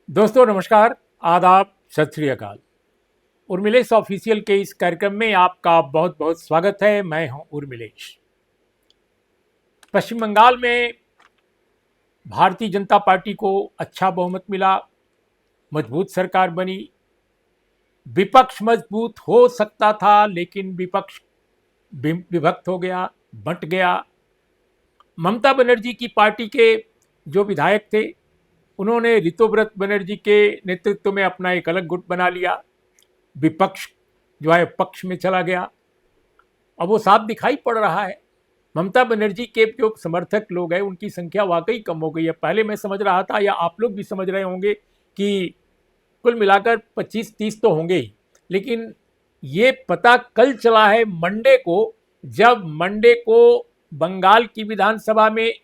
दोस्तों नमस्कार, आदाब, सत श्री अकाल। उर्मिलेश ऑफिशियल के इस कार्यक्रम में आपका बहुत बहुत स्वागत है। मैं हूं उर्मिलेश। पश्चिम बंगाल में भारतीय जनता पार्टी को अच्छा बहुमत मिला, मजबूत सरकार बनी। विपक्ष मजबूत हो सकता था लेकिन विपक्ष विभक्त हो गया, बंट गया। ममता बनर्जी की पार्टी के जो विधायक थे उन्होंने ऋतुव्रत बनर्जी के नेतृत्व में अपना एक अलग गुट बना लिया। विपक्ष जो है पक्ष में चला गया। अब वो साफ दिखाई पड़ रहा है, ममता बनर्जी के जो समर्थक लोग हैं उनकी संख्या वाकई कम हो गई है। पहले मैं समझ रहा था, या आप लोग भी समझ रहे होंगे, कि कुल मिलाकर 25-30 तो होंगे ही, लेकिन ये पता कल चला है मंडे को, जब मंडे को बंगाल की विधानसभा में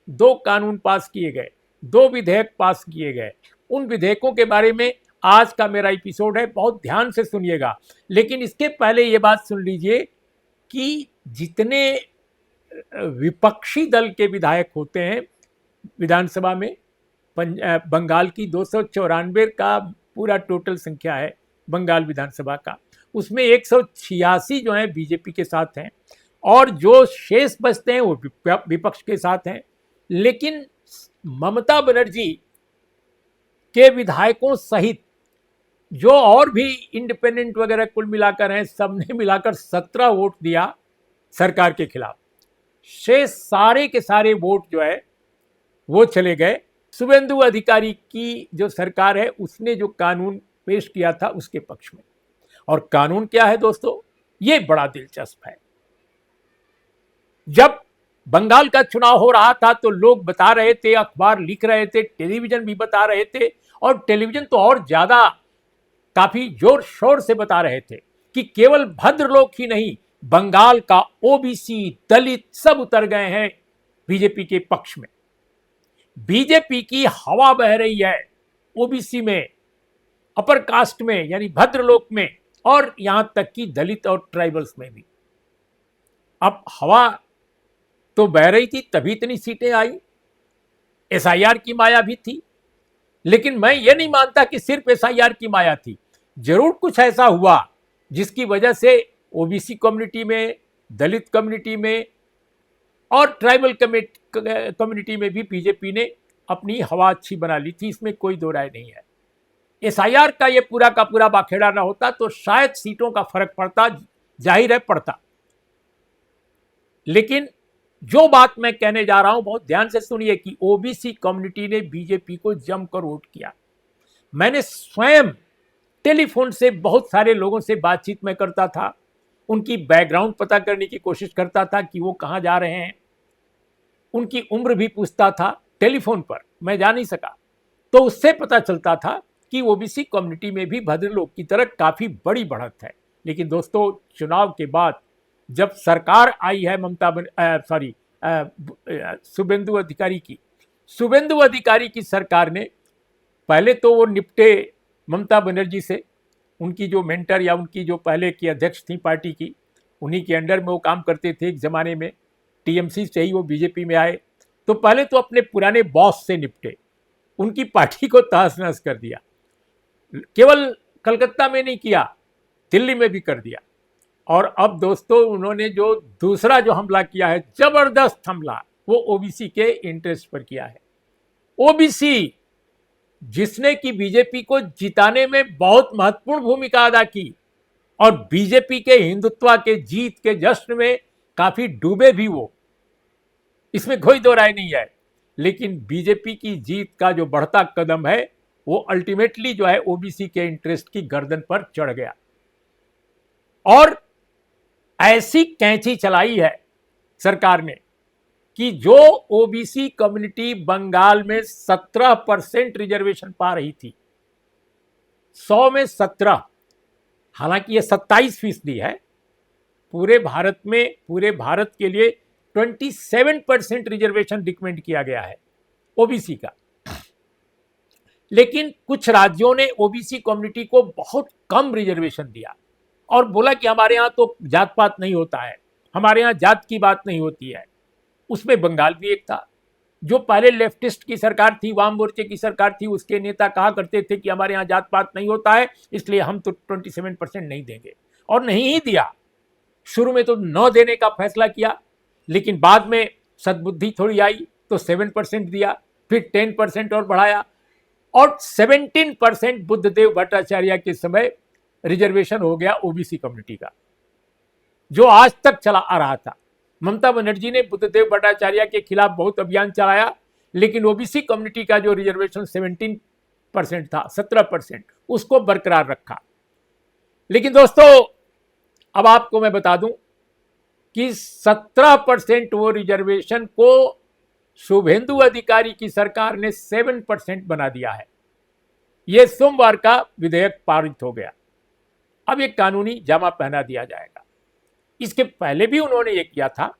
दो कानून पास किए गए, दो विधेयक पास किए गए। उन विधेयकों के बारे में आज का मेरा एपिसोड है, बहुत ध्यान से सुनिएगा। लेकिन इसके पहले ये बात सुन लीजिए कि जितने विपक्षी दल के विधायक होते हैं विधानसभा में, बंगाल की 294 का पूरा टोटल संख्या है बंगाल विधानसभा का, उसमें 186 जो है बीजेपी के साथ हैं और जो शेष बचते हैं वो विपक्ष के साथ हैं। लेकिन ममता बनर्जी के विधायकों सहित जो और भी इंडिपेंडेंट वगैरह कुल मिलाकर हैं, सबने मिलाकर 17 वोट दिया सरकार के खिलाफ। शेष सारे के सारे वोट जो है वो चले गए शुभेंदु अधिकारी की जो सरकार है, उसने जो कानून पेश किया था उसके पक्ष में। और कानून क्या है दोस्तों, ये बड़ा दिलचस्प है। जब बंगाल का चुनाव हो रहा था तो लोग बता रहे थे, अखबार लिख रहे थे, टेलीविजन भी बता रहे थे, और टेलीविजन तो और ज्यादा काफी जोर शोर से बता रहे थे कि केवल भद्रलोक ही नहीं, बंगाल का ओबीसी, दलित सब उतर गए हैं बीजेपी के पक्ष में। बीजेपी की हवा बह रही है ओबीसी में, अपर कास्ट में यानी भद्रलोक में, और यहां तक कि दलित और ट्राइबल्स में भी। अब हवा तो बह रही थी तभी इतनी सीटें आई, एसआईआर की माया भी थी। लेकिन मैं ये नहीं मानता कि सिर्फ एसआईआर की माया थी। जरूर कुछ ऐसा हुआ जिसकी वजह से ओबीसी कम्युनिटी में, दलित कम्युनिटी में और ट्राइबल कम्युनिटी में भी बीजेपी ने अपनी हवा अच्छी बना ली थी, इसमें कोई दो राय नहीं है। एसआईआर का ये पूरा का पूरा बाखेड़ा ना होता तो शायद सीटों का फर्क पड़ता, जाहिर है पड़ता। लेकिन जो बात मैं कहने जा रहा हूं बहुत ध्यान से सुनिए कि ओबीसी कम्युनिटी ने बीजेपी को जमकर वोट किया। मैंने स्वयं टेलीफोन से बहुत सारे लोगों से बातचीत में करता था, उनकी बैकग्राउंड पता करने की कोशिश करता था कि वो कहां जा रहे हैं, उनकी उम्र भी पूछता था टेलीफोन पर, मैं जा नहीं सका। तो उससे पता चलता था कि ओबीसी कम्युनिटी में भी भद्रलोक की तरह काफी बड़ी बढ़त है। लेकिन दोस्तों, चुनाव के बाद जब सरकार आई है शुभेंदु अधिकारी की सरकार ने, पहले तो वो निपटे ममता बनर्जी से, उनकी जो मेंटर या उनकी जो पहले की अध्यक्ष थी पार्टी की, उन्हीं के अंडर में वो काम करते थे एक जमाने में, टीएमसी से ही वो बीजेपी में आए। तो पहले तो अपने पुराने बॉस से निपटे, उनकी पार्टी को तहस नहस कर दिया। केवल कलकत्ता में नहीं किया, दिल्ली में भी कर दिया। और अब दोस्तों उन्होंने जो दूसरा जो हमला किया है, जबरदस्त हमला, वो ओबीसी के इंटरेस्ट पर किया है। ओबीसी जिसने कि बीजेपी को जिताने में बहुत महत्वपूर्ण भूमिका अदा की और बीजेपी के हिंदुत्व के जीत के जश्न में काफी डूबे भी वो, इसमें कोई दो राय नहीं है। लेकिन बीजेपी की जीत का जो बढ़ता कदम है वो अल्टीमेटली जो है ओबीसी के इंटरेस्ट की गर्दन पर चढ़ गया और ऐसी कैंची चलाई है सरकार ने कि जो ओबीसी कम्युनिटी बंगाल में 17% रिजर्वेशन पा रही थी, 100 में 17, हालांकि ये 27% है। पूरे भारत में, पूरे भारत के लिए 27% रिजर्वेशन रिकमेंड किया गया है ओबीसी का। लेकिन कुछ राज्यों ने ओबीसी कम्युनिटी को बहुत कम रिजर्वेशन दिया और बोला कि हमारे यहां तो जात पात नहीं होता है, हमारे यहां जात की बात नहीं होती है। उसमें बंगाल भी एक था। जो पहले लेफ्टिस्ट की सरकार थी, वाम मोर्चे की सरकार थी, उसके नेता कहा करते थे कि हमारे यहाँ जात पात नहीं होता है, इसलिए हम तो 27% नहीं देंगे, और नहीं ही दिया। शुरू में तो 9 देने का फैसला किया, लेकिन बाद में सद्बुद्धि थोड़ी आई तो 7% दिया, फिर 10% और बढ़ाया, और 17% बुद्धदेव भट्टाचार्य के समय रिजर्वेशन हो गया ओबीसी कम्युनिटी का, जो आज तक चला आ रहा था। ममता बनर्जी ने बुद्धदेव भट्टाचार्य के खिलाफ बहुत अभियान चलाया, लेकिन ओबीसी कम्युनिटी का जो रिजर्वेशन 17% था, 17%, उसको बरकरार रखा। लेकिन दोस्तों, अब आपको मैं बता दूं कि 17% वो रिजर्वेशन को शुभेंदु अधिकारी की सरकार ने 7% बना दिया है। यह सोमवार का विधेयक पारित हो गया। अब एक कानूनी जामा पहना दिया जाएगा। इसके पहले भी उन्होंने ये किया था,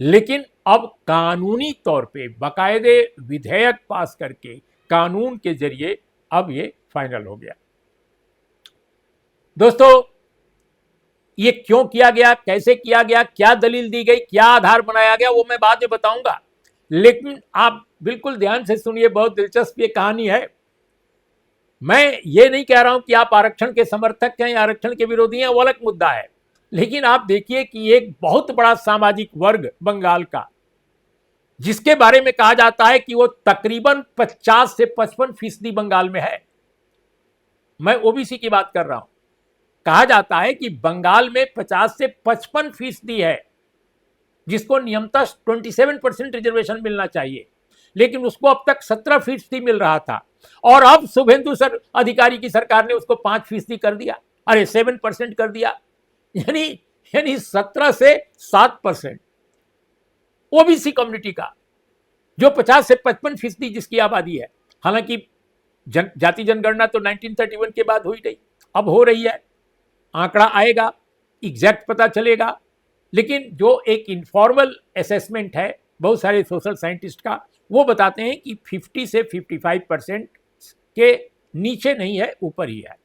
लेकिन अब कानूनी तौर पे बाकायदे विधेयक पास करके कानून के जरिए अब ये फाइनल हो गया। दोस्तों, ये क्यों किया गया, कैसे किया गया, क्या दलील दी गई, क्या आधार बनाया गया, वो मैं बाद में बताऊंगा। लेकिन आप बिल्कुल ध्यान से सुनिए, बहुत दिलचस्प ये कहानी है। मैं ये नहीं कह रहा हूं कि आप आरक्षण के समर्थक हैं या आरक्षण के विरोधी हैं, वो अलग मुद्दा है। लेकिन आप देखिए कि एक बहुत बड़ा सामाजिक वर्ग बंगाल का, जिसके बारे में कहा जाता है कि वो तकरीबन 50 से 55% बंगाल में है। मैं ओबीसी की बात कर रहा हूं। कहा जाता है कि बंगाल में 50 से 55% है, जिसको नियमतः 27% रिजर्वेशन मिलना चाहिए, लेकिन उसको अब तक 17% मिल रहा था, और अब शुभेंदु अधिकारी की सरकार ने उसको 5% कर दिया, अरे 7% कर दिया। यानी 17 से 7% ओबीसी कम्युनिटी का, जो 50 से 55% जिसकी आबादी है। हालांकि जाति जनगणना तो 1931 के बाद हुई नहीं, अब हो रही है, आंकड़ा आएगा, एग्जैक्ट पता चलेगा। लेकिन जो एक इनफॉर्मल असेसमेंट है बहुत सारे सोशल साइंटिस्ट का, वो बताते हैं कि 50 से 55% के नीचे नहीं है, ऊपर ही है।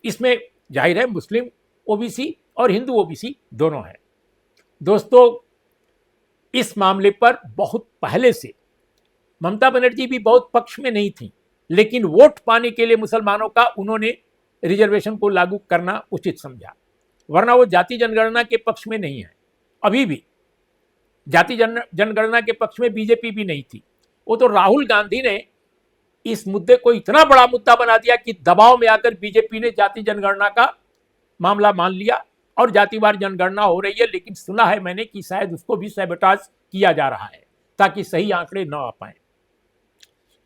इसमें जाहिर है मुस्लिम ओबीसी और हिंदू ओबीसी दोनों हैं। दोस्तों, इस मामले पर बहुत पहले से ममता बनर्जी भी बहुत पक्ष में नहीं थी, लेकिन वोट पाने के लिए मुसलमानों का उन्होंने रिजर्वेशन को लागू करना उचित समझा, वरना वो जाति जनगणना के पक्ष में नहीं है। अभी भी जाति जनगणना के पक्ष में बीजेपी भी नहीं थी। वो तो राहुल गांधी ने इस मुद्दे को इतना बड़ा मुद्दा बना दिया कि दबाव में आकर बीजेपी ने जाति जनगणना का मामला मान लिया, और जातिवार जनगणना हो रही है। लेकिन सुना है मैंने कि शायद उसको भी सैबोटाज किया जा रहा है, ताकि सही आंकड़े न आ पाए।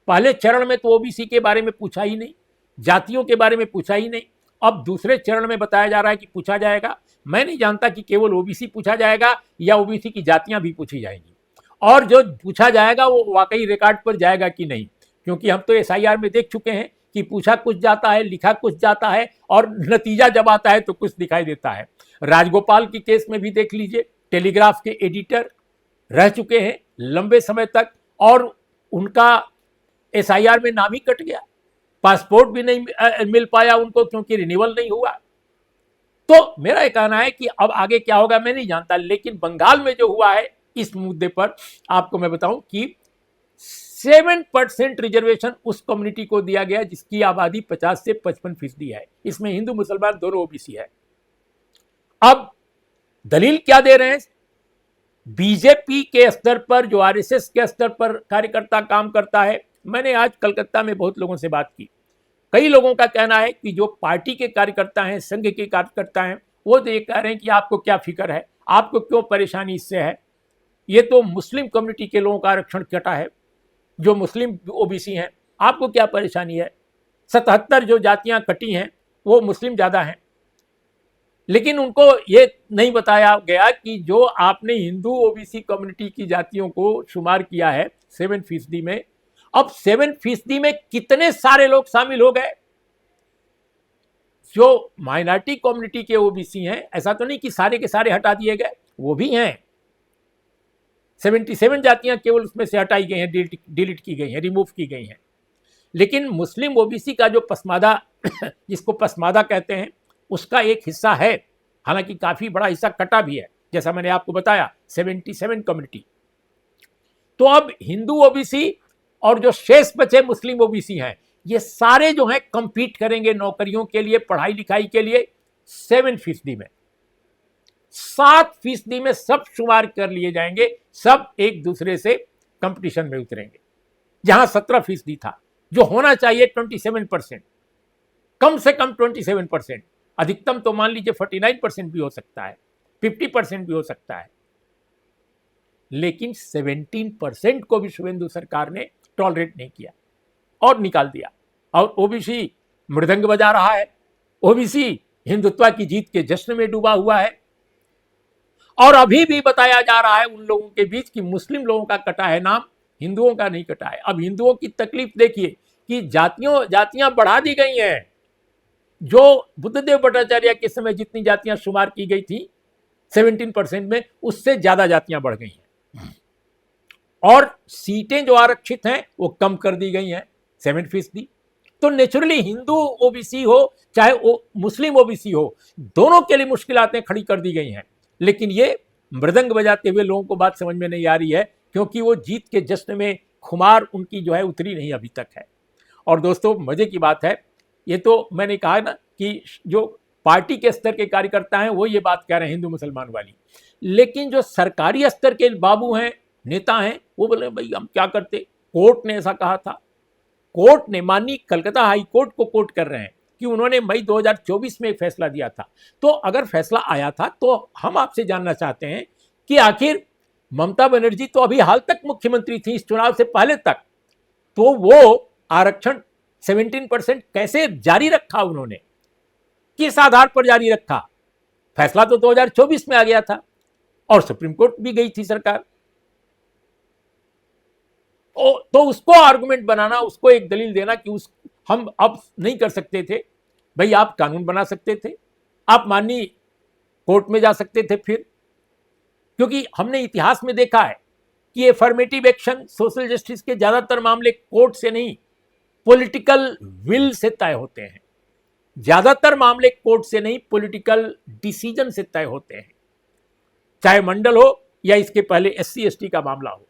पहले चरण में तो ओबीसी के बारे में पूछा ही नहीं, जातियों के बारे में पूछा ही नहीं। अब दूसरे चरण में बताया जा रहा है कि पूछा जाएगा। मैं नहीं जानता कि केवल ओबीसी पूछा जाएगा या ओबीसी की जातियां भी पूछी जाएंगी, और जो पूछा जाएगा वो वाकई रिकॉर्ड पर जाएगा कि नहीं, क्योंकि हम तो एसआईआर में देख चुके हैं कि पूछा कुछ जाता है, लिखा कुछ जाता है, और नतीजा जब आता है तो कुछ दिखाई देता है। राजगोपाल की केस में भी देख लीजिए, टेलीग्राफ के एडिटर रह चुके हैं लंबे समय तक, और उनका एसआईआर में नाम ही कट गया, पासपोर्ट भी नहीं मिल पाया उनको, क्योंकि रिन्यूअल नहीं हुआ। तो मेरा ये कहना है कि अब आगे क्या होगा मैं नहीं जानता, लेकिन बंगाल में जो हुआ है इस मुद्दे पर आपको मैं बताऊं कि 7% रिजर्वेशन उस कम्युनिटी को दिया गया जिसकी आबादी 50 से 55% है। इसमें हिंदू मुसलमान दोनों ओबीसी है। अब दलील क्या दे रहे हैं? बीजेपी के स्तर पर, जो आरएसएस के स्तर पर कार्यकर्ता काम करता है, मैंने आज कलकत्ता में बहुत लोगों से बात की। कई लोगों का कहना है कि जो पार्टी के कार्यकर्ता हैं, संघ के कार्यकर्ता हैं, वो तो ये कह रहे हैं कि आपको क्या फिक्र है, आपको क्यों परेशानी इससे है, ये तो मुस्लिम कम्युनिटी के लोगों का आरक्षण कटा है, जो मुस्लिम ओबीसी हैं, आपको क्या परेशानी है। 77 जो जातियां कटी हैं वो मुस्लिम ज़्यादा हैं। लेकिन उनको ये नहीं बताया गया कि जो आपने हिंदू ओबीसी कम्युनिटी की जातियों को शुमार किया है 7% में, अब 7% में कितने सारे लोग शामिल हो गए जो माइनॉरिटी कम्युनिटी के ओबीसी हैं। ऐसा तो नहीं कि सारे के सारे हटा दिए गए, वो भी हैं। 77 जातियां केवल उसमें से हटाई गई हैं, डिलीट की गई हैं, रिमूव की गई हैं। लेकिन मुस्लिम ओबीसी का जो पसमादा जिसको पसमादा कहते हैं, उसका एक हिस्सा है, हालांकि काफ़ी बड़ा हिस्सा कटा भी है, जैसा मैंने आपको बताया 77 कम्युनिटी। तो अब हिंदू ओबीसी और जो शेष बचे मुस्लिम ओबीसी हैं, ये सारे जो हैं कंपीट करेंगे नौकरियों के लिए, पढ़ाई लिखाई के लिए 7% में, 7% में सब शुमार कर लिए जाएंगे, सब एक दूसरे से कंपटीशन में उतरेंगे। जहां 17% था, जो होना चाहिए 27%, कम से कम 27%, अधिकतम तो मान लीजिए 49% भी हो सकता है, 50% भी हो सकता है, लेकिन 17% को भी शुभेंदु सरकार ने टॉलरेट नहीं किया और निकाल दिया। और ओबीसी मृदंग बजा रहा है, ओबीसी हिंदुत्व की जीत के जश्न में डूबा हुआ है, और अभी भी बताया जा रहा है उन लोगों के बीच कि मुस्लिम लोगों का कटा है नाम, हिंदुओं का नहीं कटा है। अब हिंदुओं की तकलीफ देखिए कि जातियां बढ़ा दी गई हैं। जो बुद्धदेव भट्टाचार्य के समय जितनी जातियां शुमार की गई थी 17% में, उससे ज्यादा जातियां बढ़ गई हैं, और सीटें जो आरक्षित हैं वो कम कर दी गई हैं 7%। तो नेचुरली हिंदू ओबीसी हो चाहे वो मुस्लिम ओबीसी हो, दोनों के लिए मुश्किलातें खड़ी कर दी गई हैं। लेकिन ये मृदंग बजाते हुए लोगों को बात समझ में नहीं आ रही है, क्योंकि वो जीत के जश्न में खुमार उनकी जो है उतरी नहीं अभी तक है। और दोस्तों मजे की बात है, ये तो मैंने कहा ना कि जो पार्टी के स्तर के कार्यकर्ता हैं वो ये बात कह रहे हैं हिंदू मुसलमान वाली, लेकिन जो सरकारी स्तर के बाबू हैं, नेता हैं, वो बोले भाई हम क्या करते, कोर्ट ने ऐसा कहा था। कोर्ट ने, माननीय कलकत्ता हाई कोर्ट को कोर्ट कर रहे हैं कि उन्होंने मई 2024 में एक फैसला दिया था। तो अगर फैसला आया था तो हम आपसे जानना चाहते हैं कि आखिर ममता बनर्जी तो अभी हाल तक मुख्यमंत्री थी, इस चुनाव से पहले तक, तो वो आरक्षण 17% कैसे जारी रखा उन्होंने, किस आधार पर जारी रखा? फैसला तो 2024 में आ गया था और सुप्रीम कोर्ट भी गई थी सरकार। तो उसको आर्गुमेंट बनाना, उसको एक दलील देना कि हम अब नहीं कर सकते थे। भाई आप कानून बना सकते थे, आप माननीय कोर्ट में जा सकते थे फिर, क्योंकि हमने इतिहास में देखा है कि एफर्मेटिव एक्शन, सोशल जस्टिस के ज्यादातर मामले कोर्ट से नहीं पॉलिटिकल विल से तय होते हैं। ज्यादातर मामले कोर्ट से नहीं पॉलिटिकल डिसीजन से तय होते हैं, चाहे मंडल हो या इसके पहले SC ST का मामला हो,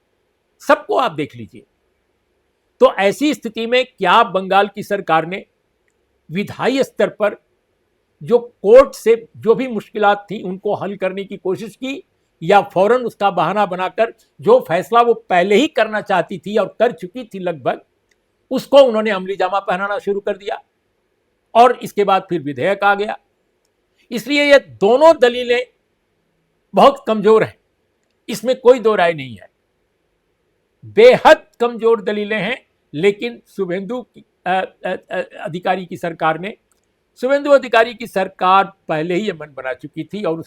सबको आप देख लीजिए। तो ऐसी स्थिति में क्या बंगाल की सरकार ने विधायी स्तर पर जो कोर्ट से जो भी मुश्किलात थी उनको हल करने की कोशिश की, या फौरन उसका बहाना बनाकर जो फैसला वो पहले ही करना चाहती थी और कर चुकी थी लगभग, उसको उन्होंने अमली जामा पहनाना शुरू कर दिया और इसके बाद फिर विधेयक आ गया। इसलिए ये दोनों दलीलें बहुत कमजोर हैं, इसमें कोई दो राय नहीं है, बेहद कमजोर दलीलें हैं। लेकिन शुभेंदु अधिकारी की सरकार ने, शुभेंदु अधिकारी की सरकार पहले ही ये मन बना चुकी थी, और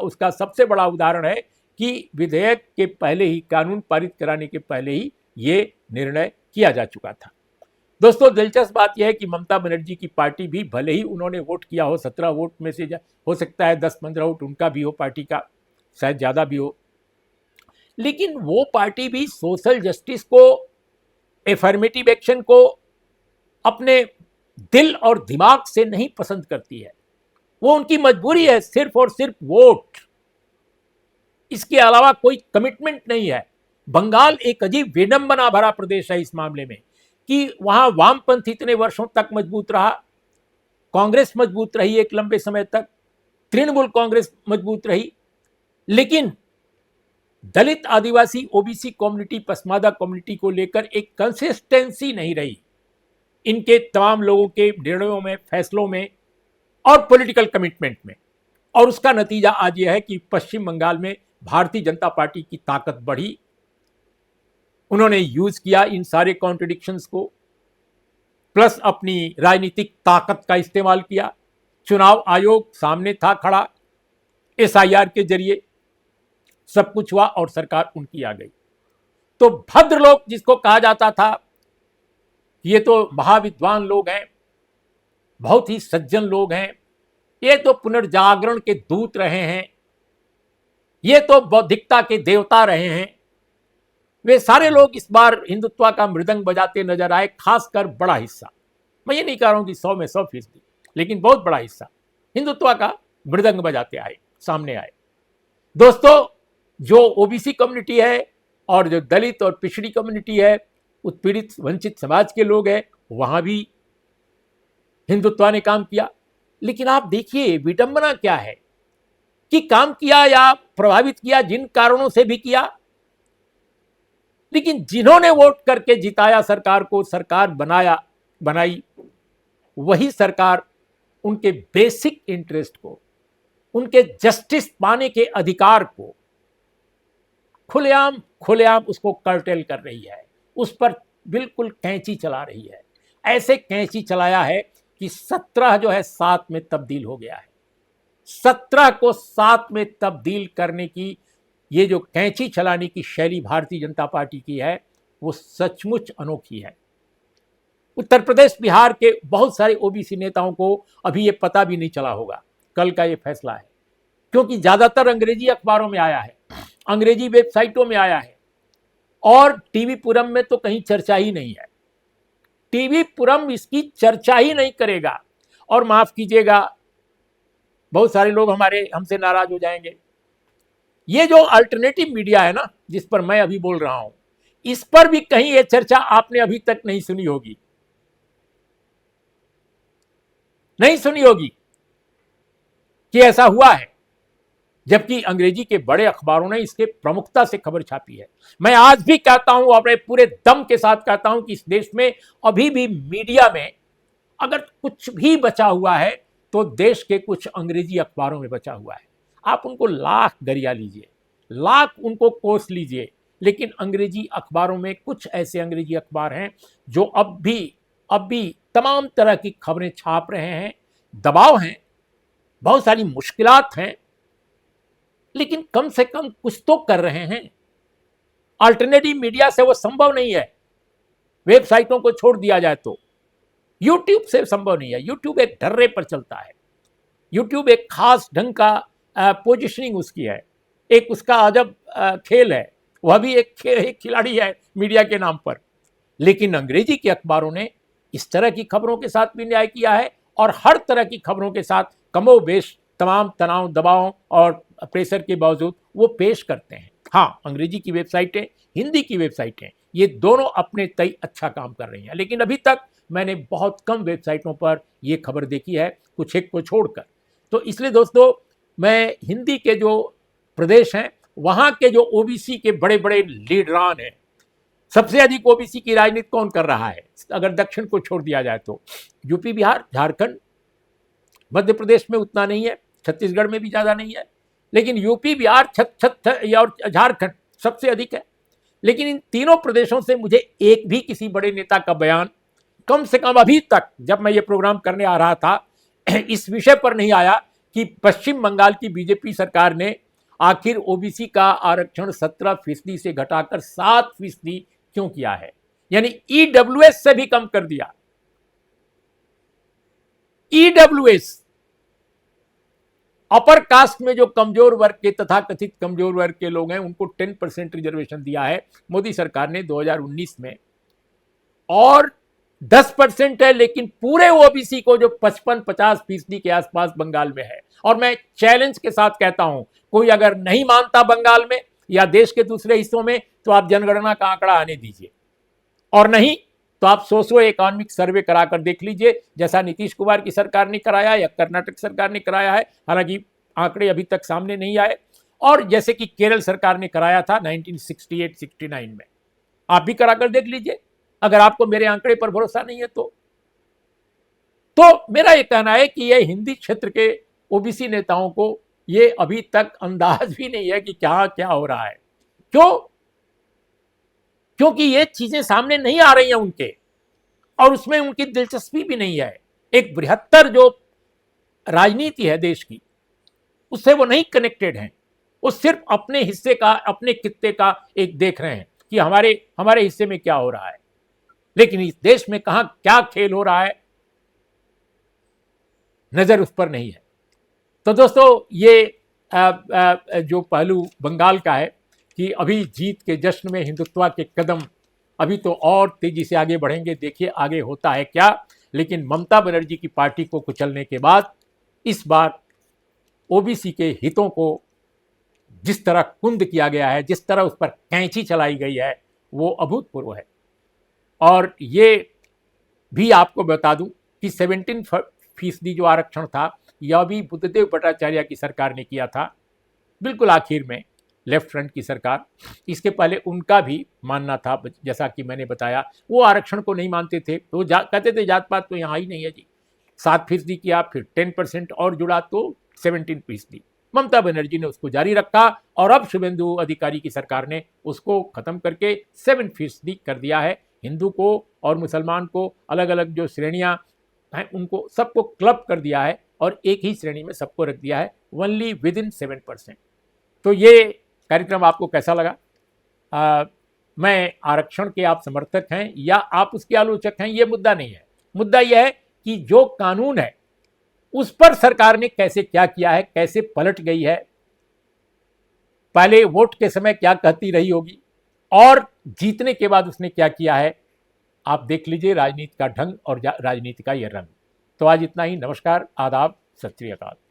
उसका सबसे बड़ा उदाहरण है कि विधेयक के पहले ही, कानून पारित कराने के पहले ही ये निर्णय किया जा चुका था। दोस्तों दिलचस्प बात यह है कि ममता बनर्जी की पार्टी भी, भले ही उन्होंने वोट किया हो, 17 वोट में से हो सकता है 10-15 वोट उनका भी हो, पार्टी का शायद ज़्यादा भी हो, लेकिन वो पार्टी भी सोशल जस्टिस को, एफर्मेटिव एक्शन को अपने दिल और दिमाग से नहीं पसंद करती है। वो उनकी मजबूरी है, सिर्फ और सिर्फ वोट, इसके अलावा कोई कमिटमेंट नहीं है। बंगाल एक अजीब विडंबना भरा प्रदेश है इस मामले में कि वहां वामपंथ इतने वर्षों तक मजबूत रहा, कांग्रेस मजबूत रही एक लंबे समय तक, तृणमूल कांग्रेस मजबूत रही, लेकिन दलित, आदिवासी, ओबीसी कम्युनिटी, पसमादा कम्युनिटी को लेकर एक कंसिस्टेंसी नहीं रही इनके तमाम लोगों के निर्णयों में, फैसलों में और पॉलिटिकल कमिटमेंट में। और उसका नतीजा आज यह है कि पश्चिम बंगाल में भारतीय जनता पार्टी की ताकत बढ़ी, उन्होंने यूज किया इन सारे कॉन्ट्रडिक्शंस को, प्लस अपनी राजनीतिक ताकत का इस्तेमाल किया। चुनाव आयोग सामने था खड़ा, SIR के जरिए सब कुछ हुआ और सरकार उनकी आ गई। तो भद्र लोग जिसको कहा जाता था, ये तो महाविद्वान लोग हैं, बहुत ही सज्जन लोग हैं, ये तो पुनर्जागरण के दूत रहे हैं, ये तो बौद्धिकता के देवता रहे हैं, वे सारे लोग इस बार हिंदुत्व का मृदंग बजाते नजर आए। खासकर बड़ा हिस्सा, मैं ये नहीं कह रहा हूं कि 100 में 100%, लेकिन बहुत बड़ा हिस्सा हिंदुत्व का मृदंग बजाते आए, सामने आए। दोस्तों जो ओबीसी कम्युनिटी है, और जो दलित और पिछड़ी कम्युनिटी है, उत्पीड़ित वंचित समाज के लोग हैं, वहां भी हिंदुत्व ने काम किया। लेकिन आप देखिए विडंबना क्या है कि काम किया या प्रभावित किया जिन कारणों से भी किया, लेकिन जिन्होंने वोट करके जिताया सरकार को, सरकार बनाई, वही सरकार उनके बेसिक इंटरेस्ट को, उनके जस्टिस पाने के अधिकार को खुलेआम उसको कर्टेल कर रही है, उस पर बिल्कुल कैंची चला रही है। ऐसे कैंची चलाया है कि 17 जो है 7 में तब्दील हो गया है। 17 को 7 में तब्दील करने की ये जो कैंची चलाने की शैली भारतीय जनता पार्टी की है, वो सचमुच अनोखी है। उत्तर प्रदेश, बिहार के बहुत सारे ओबीसी नेताओं को अभी ये पता भी नहीं चला होगा कल का ये फैसला है, क्योंकि ज्यादातर अंग्रेजी अखबारों में आया है, अंग्रेजी वेबसाइटों में आया है, और टीवी पुरम में तो कहीं चर्चा ही नहीं है। टीवी पुरम इसकी चर्चा ही नहीं करेगा। और माफ कीजिएगा, बहुत सारे लोग हमसे नाराज हो जाएंगे, ये जो अल्टरनेटिव मीडिया है ना, जिस पर मैं अभी बोल रहा हूं, इस पर भी कहीं ये चर्चा आपने अभी तक नहीं सुनी होगी कि ऐसा हुआ है, जबकि अंग्रेजी के बड़े अखबारों ने इसके प्रमुखता से खबर छापी है। मैं आज भी कहता हूं, अपने पूरे दम के साथ कहता हूं कि इस देश में अभी भी मीडिया में अगर कुछ भी बचा हुआ है तो देश के कुछ अंग्रेजी अखबारों में बचा हुआ है। आप उनको लाख गरिया लीजिए, लाख उनको कोस लीजिए, लेकिन अंग्रेजी अखबारों में कुछ ऐसे अंग्रेजी अखबार हैं जो अब भी तमाम तरह की खबरें छाप रहे हैं। दबाव हैं, बहुत सारी मुश्किलात हैं, लेकिन कम से कम कुछ तो कर रहे हैं। अल्टरनेटिव मीडिया से वो संभव नहीं है, वेबसाइटों को छोड़ दिया जाए तो। यूट्यूब से संभव नहीं है, यूट्यूब एक ढर्रे पर चलता है, यूट्यूब एक खास ढंग का पोजिशनिंग उसकी है, एक उसका अजब खेल है, वह भी एक खिलाड़ी है मीडिया के नाम पर। लेकिन अंग्रेजी के अखबारों ने इस तरह की खबरों के साथ भी न्याय किया है, और हर तरह की खबरों के साथ कमोबेश तमाम तनाव, दबाव और प्रेशर के बावजूद वो पेश करते हैं। हाँ, अंग्रेजी की वेबसाइटें, हिंदी की वेबसाइटें, ये दोनों अपने तय अच्छा काम कर रही हैं, लेकिन अभी तक मैंने बहुत कम वेबसाइटों पर ये खबर देखी है, कुछ एक को छोड़कर। तो इसलिए दोस्तों, मैं हिंदी के जो प्रदेश हैं, वहाँ के जो ओबीसी के बड़े बड़े लीडरान हैं, सबसे अधिक ओबीसी की राजनीति कौन कर रहा है अगर दक्षिण को छोड़ दिया जाए तो? यूपी, बिहार, झारखंड, मध्य प्रदेश में उतना नहीं है, छत्तीसगढ़ में भी ज़्यादा नहीं है, लेकिन यूपी, बिहार, और झारखंड सबसे अधिक है। लेकिन इन तीनों प्रदेशों से मुझे एक भी किसी बड़े नेता का बयान, कम से कम अभी तक जब मैं ये प्रोग्राम करने आ रहा था, इस विषय पर नहीं आया कि पश्चिम बंगाल की बीजेपी सरकार ने आखिर ओबीसी का आरक्षण 17% से घटाकर 7% क्यों किया है, यानी ईडब्ल्यूएस से भी कम कर दिया। ईडब्ल्यूएस, अपर कास्ट में जो कमजोर वर्ग के, तथाकथित कमजोर वर्ग के लोग हैं, उनको 10% रिजर्वेशन दिया है मोदी सरकार ने 2019 में, और 10% है लेकिन पूरे ओबीसी को जो 55-50% के आसपास बंगाल में है। और मैं चैलेंज के साथ कहता हूं, कोई अगर नहीं मानता बंगाल में या देश के दूसरे हिस्सों में, तो आप जनगणना का आंकड़ा आने दीजिए, और नहीं तो आप सोशो इकोनॉमिक सर्वे कराकर देख लीजिए, जैसा नीतीश कुमार की सरकार ने कराया या कर्नाटक सरकार ने कराया है, हालांकि आंकड़े अभी तक सामने नहीं आए, और जैसे कि केरल सरकार ने कराया था 1968-69 में, आप भी कराकर देख लीजिए अगर आपको मेरे आंकड़े पर भरोसा नहीं है तो मेरा यह कहना है कि यह हिंदी क्षेत्र के ओबीसी नेताओं को ये अभी तक अंदाज भी नहीं है कि क्या क्या हो रहा है। क्योंकि ये चीजें सामने नहीं आ रही हैं उनके, और उसमें उनकी दिलचस्पी भी नहीं है। एक बृहत्तर जो राजनीति है देश की, उससे वो नहीं कनेक्टेड हैं, वो सिर्फ अपने हिस्से का, अपने कित्ते का एक देख रहे हैं कि हमारे हिस्से में क्या हो रहा है, लेकिन इस देश में कहां क्या खेल हो रहा है, नजर उस पर नहीं है। तो दोस्तों, ये जो पहलू बंगाल का है कि अभी जीत के जश्न में हिंदुत्व के कदम अभी तो और तेजी से आगे बढ़ेंगे, देखिए आगे होता है क्या। लेकिन ममता बनर्जी की पार्टी को कुचलने के बाद इस बार ओबीसी के हितों को जिस तरह कुंद किया गया है, जिस तरह उस पर कैंची चलाई गई है, वो अभूतपूर्व है। और ये भी आपको बता दूं कि 17% जो आरक्षण था, यह भी बुद्धदेव भट्टाचार्य की सरकार ने किया था, बिल्कुल आखिर में, लेफ्ट फ्रंट की सरकार। इसके पहले उनका भी मानना था, जैसा कि मैंने बताया, वो आरक्षण को नहीं मानते थे, तो कहते थे जात पात तो यहाँ ही नहीं है जी। 7% किया, फिर 10% और जुड़ा तो 17%। ममता बनर्जी ने उसको जारी रखा और अब शुभेंदु अधिकारी की सरकार ने उसको खत्म करके 7% कर दिया है। हिंदू को और मुसलमान को अलग अलग जो श्रेणियां हैं, उनको सबको क्लब कर दिया है और एक ही श्रेणी में सबको रख दिया है, ओनली विद इन 7%। तो ये कार्यक्रम आपको कैसा लगा? मैं आरक्षण के आप समर्थक हैं या आप उसके आलोचक हैं, ये मुद्दा नहीं है। मुद्दा यह है कि जो कानून है उस पर सरकार ने कैसे क्या किया है, कैसे पलट गई है, पहले वोट के समय क्या कहती रही होगी और जीतने के बाद उसने क्या किया है। आप देख लीजिए राजनीति का ढंग और राजनीति का यह रंग। तो आज इतना ही। नमस्कार, आदाब, सत श्री अकाल।